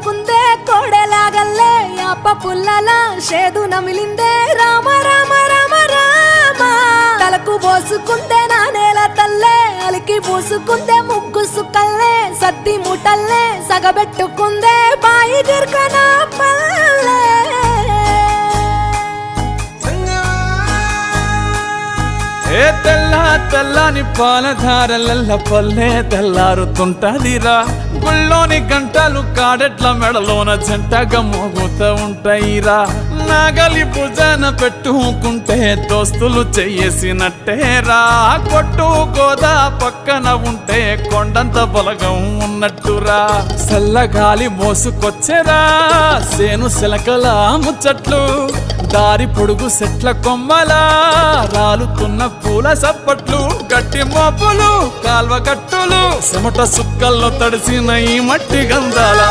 పట్టుకుందే కోడెలాగల్లే యాప పుల్లలా షేదు నమిలిందే రామ రామ రామ రామ తలకు పోసుకుందే నా నేల తల్లే అలికి పూసుకుందే ముగ్గు సుక్కల్లే సద్ది ముటల్లే సగబెట్టుకుందే బాయి గిర్కన పల్లె ఏ తెల్ల తెల్లని పాలధారలల్ల పల్లె తెల్లారుతుంటదిరా గుళ్ళోని గంటలు కాడెట్ల మెడలోన జంటగా మోగుతూ ఉంటాయిరా నాగలి భుజాన పెట్టుకుంటే దోస్తులు చెయ్యేసినట్టేరా కొట్టు గోదా పక్కన ఉంటే కొండంత బలగం ఉన్నట్టురా చల్లగాలి మోసుకొచ్చెరా సేను శిలకల ముచ్చట్లు దారి పొడుగు సెట్ల కొమ్మలా రాలుతున్న పూల సప్పట్లు గట్టి మోపులు కాల్వ గట్టులు చెమట సుక్కల్లో తడిసిన ఈ మట్టి గంధాల